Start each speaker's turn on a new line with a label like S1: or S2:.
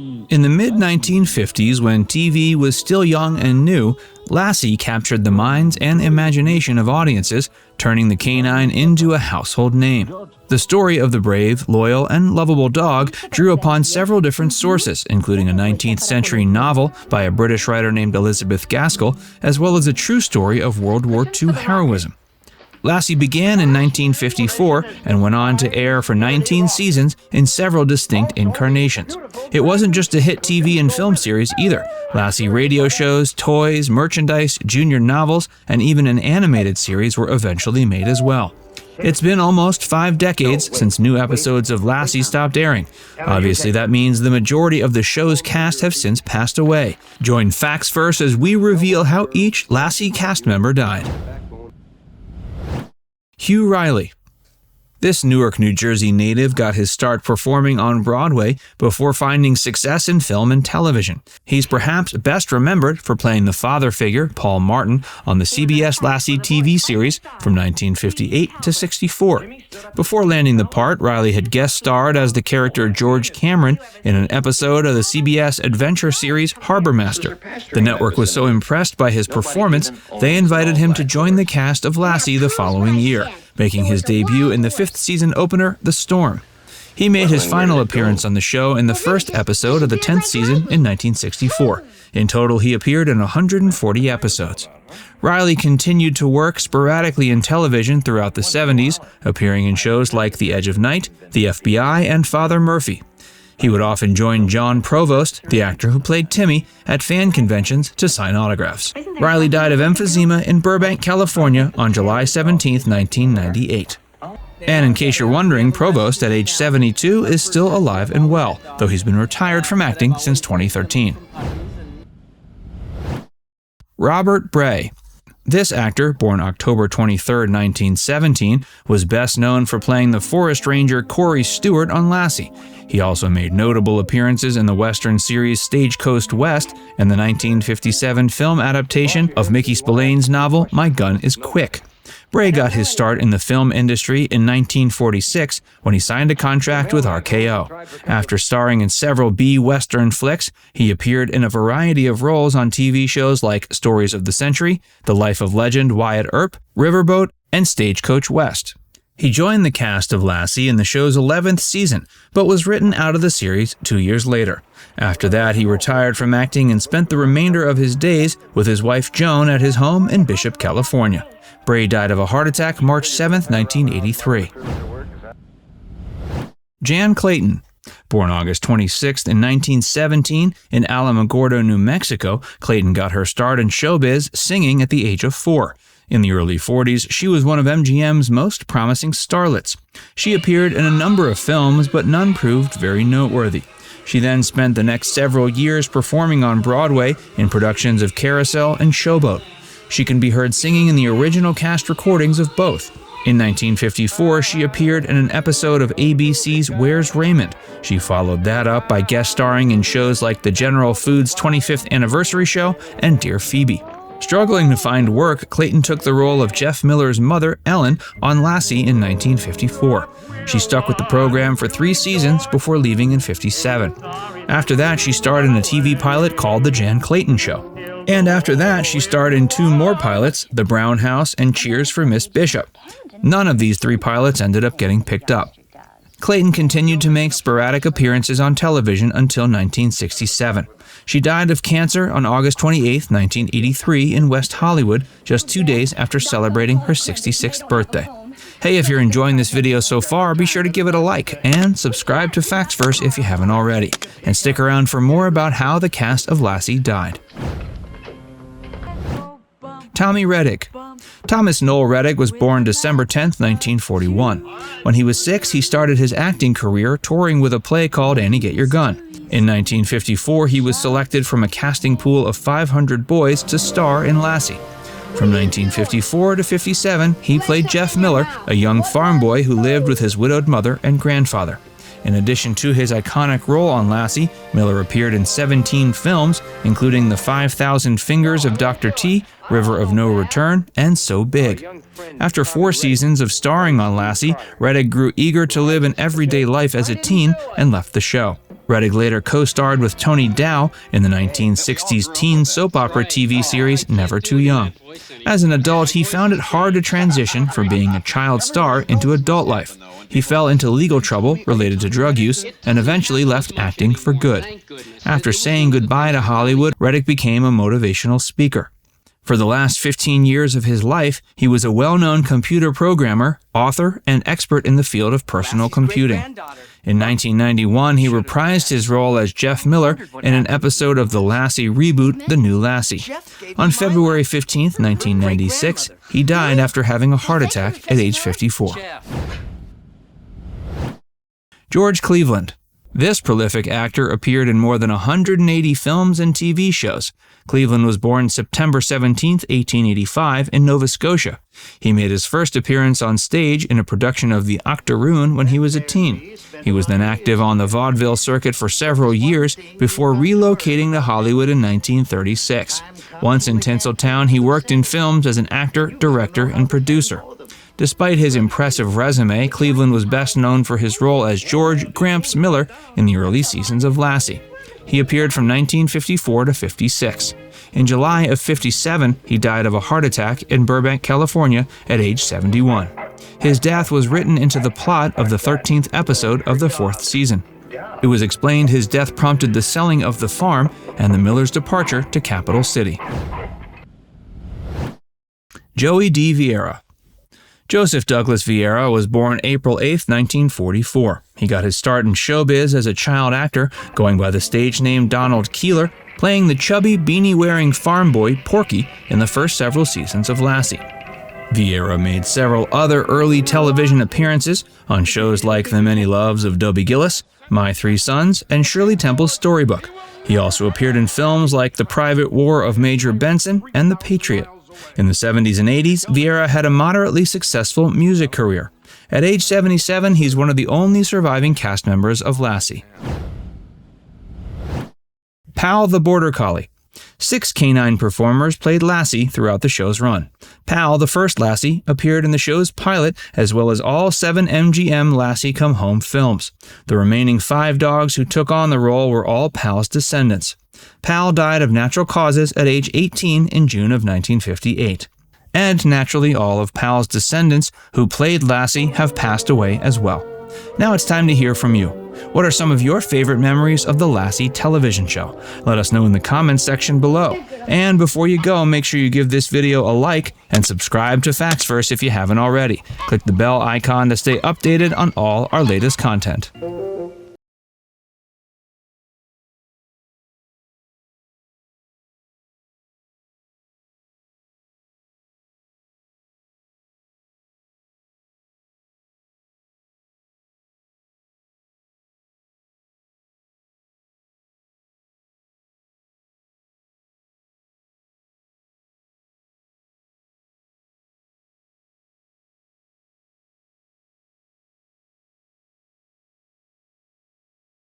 S1: In the mid-1950s, when TV was still young and new, Lassie captured the minds and imagination of audiences, turning the canine into a household name. The story of the brave, loyal, and lovable dog drew upon several different sources, including a 19th century novel by a British writer named Elizabeth Gaskell, as well as a true story of World War II heroism. Lassie began in 1954 and went on to air for 19 seasons in several distinct incarnations. It wasn't just a hit TV and film series either. Lassie radio shows, toys, merchandise, junior novels, and even an animated series were eventually made as well. It's been almost 5 decades since new episodes of Lassie stopped airing. Obviously, that means the majority of the show's cast have since passed away. Join Facts First as we reveal how each Lassie cast member died. Hugh Reiley. This Newark, New Jersey native got his start performing on Broadway before finding success in film and television. He's perhaps best remembered for playing the father figure, Paul Martin, on the CBS Lassie TV series from 1958 to 64. Before landing the part, Reiley had guest starred as the character George Cameron in an episode of the CBS adventure series Harbor Master. The network was so impressed by his performance, they invited him to join the cast of Lassie the following year, making his debut in the 5th season opener, The Storm. He made his final appearance on the show in the first episode of the 10th season in 1964. In total, he appeared in 140 episodes. Reiley continued to work sporadically in television throughout the 70s, appearing in shows like The Edge of Night, The FBI, and Father Murphy. He would often join John Provost, the actor who played Timmy, at fan conventions to sign autographs. Reiley died of emphysema in Burbank, California on July 17, 1998. And in case you're wondering, Provost, at age 72, is still alive and well, though he's been retired from acting since 2013. Robert Bray. This actor, born October 23, 1917, was best known for playing the forest ranger Corey Stewart on Lassie. He also made notable appearances in the Western series Stagecoast West and the 1957 film adaptation of Mickey Spillane's novel My Gun is Quick. Bray got his start in the film industry in 1946 when he signed a contract with RKO. After starring in several B-Western flicks, he appeared in a variety of roles on TV shows like Stories of the Century, The Life of Legend Wyatt Earp, Riverboat, and Stagecoach West. He joined the cast of Lassie in the show's 11th season, but was written out of the series 2 years later. After that, he retired from acting and spent the remainder of his days with his wife Joan at his home in Bishop, California. Bray died of a heart attack March 7, 1983. Jan Clayton. Born August 26 in 1917 in Alamogordo, New Mexico, Clayton got her start in showbiz singing at the age of 4. In the early 40s, she was one of MGM's most promising starlets. She appeared in a number of films, but none proved very noteworthy. She then spent the next several years performing on Broadway in productions of Carousel and Showboat. She can be heard singing in the original cast recordings of both. In 1954, she appeared in an episode of ABC's Where's Raymond? She followed that up by guest starring in shows like the General Foods 25th Anniversary Show and Dear Phoebe. Struggling to find work, Clayton took the role of Jeff Miller's mother, Ellen, on Lassie in 1954. She stuck with the program for 3 seasons before leaving in 57. After that, she starred in a TV pilot called The Jan Clayton Show. And after that, she starred in 2 more pilots, The Brown House and Cheers for Miss Bishop. None of these 3 pilots ended up getting picked up. Clayton continued to make sporadic appearances on television until 1967. She died of cancer on August 28, 1983 in West Hollywood, just 2 days after celebrating her 66th birthday. Hey, if you're enjoying this video so far, be sure to give it a like and subscribe to Facts First if you haven't already. And stick around for more about how the cast of Lassie died. Tommy Rettig. Thomas Noel Rettig was born December 10, 1941. When he was 6, he started his acting career touring with a play called Annie Get Your Gun. In 1954, he was selected from a casting pool of 500 boys to star in Lassie. From 1954 to 57, he played Jeff Miller, a young farm boy who lived with his widowed mother and grandfather. In addition to his iconic role on Lassie, Miller appeared in 17 films, including The 5,000 Fingers of Dr. T, River of No Return, and So Big. After 4 seasons of starring on Lassie, Rettig grew eager to live an everyday life as a teen and left the show. Rettig later co-starred with Tony Dow in the 1960s teen soap opera TV series Never Too Young. As an adult, he found it hard to transition from being a child star into adult life. He fell into legal trouble related to drug use and eventually left acting for good. After saying goodbye to Hollywood, Rettig became a motivational speaker. For the last 15 years of his life, he was a well-known computer programmer, author, and expert in the field of personal computing. In 1991, he reprised his role as Jeff Miller in an episode of the Lassie reboot, The New Lassie. On February 15, 1996, he died after having a heart attack at age 54. George Cleveland. This prolific actor appeared in more than 180 films and TV shows. Cleveland was born September 17, 1885, in Nova Scotia. He made his first appearance on stage in a production of The Octoroon when he was a teen. He was then active on the vaudeville circuit for several years before relocating to Hollywood in 1936. Once in Tinseltown, he worked in films as an actor, director, and producer. Despite his impressive resume, Cleveland was best known for his role as George Gramps Miller in the early seasons of Lassie. He appeared from 1954 to 56. In July of 57, he died of a heart attack in Burbank, California at age 71. His death was written into the plot of the 13th episode of the 4th season. It was explained his death prompted the selling of the farm and the Millers' departure to Capital City. Joey D. Vieira. Joseph Douglas Vieira was born April 8, 1944. He got his start in showbiz as a child actor, going by the stage name Donald Keeler, playing the chubby, beanie-wearing farm boy Porky in the first several seasons of Lassie. Vieira made several other early television appearances on shows like The Many Loves of Dobie Gillis, My Three Sons, and Shirley Temple's Storybook. He also appeared in films like The Private War of Major Benson and The Patriot. In the 70s and 80s, Vieira had a moderately successful music career. At age 77, he's one of the only surviving cast members of Lassie. Pal the Border Collie. 6 canine performers played Lassie throughout the show's run. Pal, the first Lassie, appeared in the show's pilot as well as all 7 MGM Lassie Come Home films. The remaining 5 dogs who took on the role were all Pal's descendants. Pal died of natural causes at age 18 in June of 1958. And naturally, all of Pal's descendants who played Lassie have passed away as well. Now it's time to hear from you. What are some of your favorite memories of the Lassie television show? Let us know in the comments section below. And before you go, make sure you give this video a like and subscribe to Facts First if you haven't already. Click the bell icon to stay updated on all our latest content.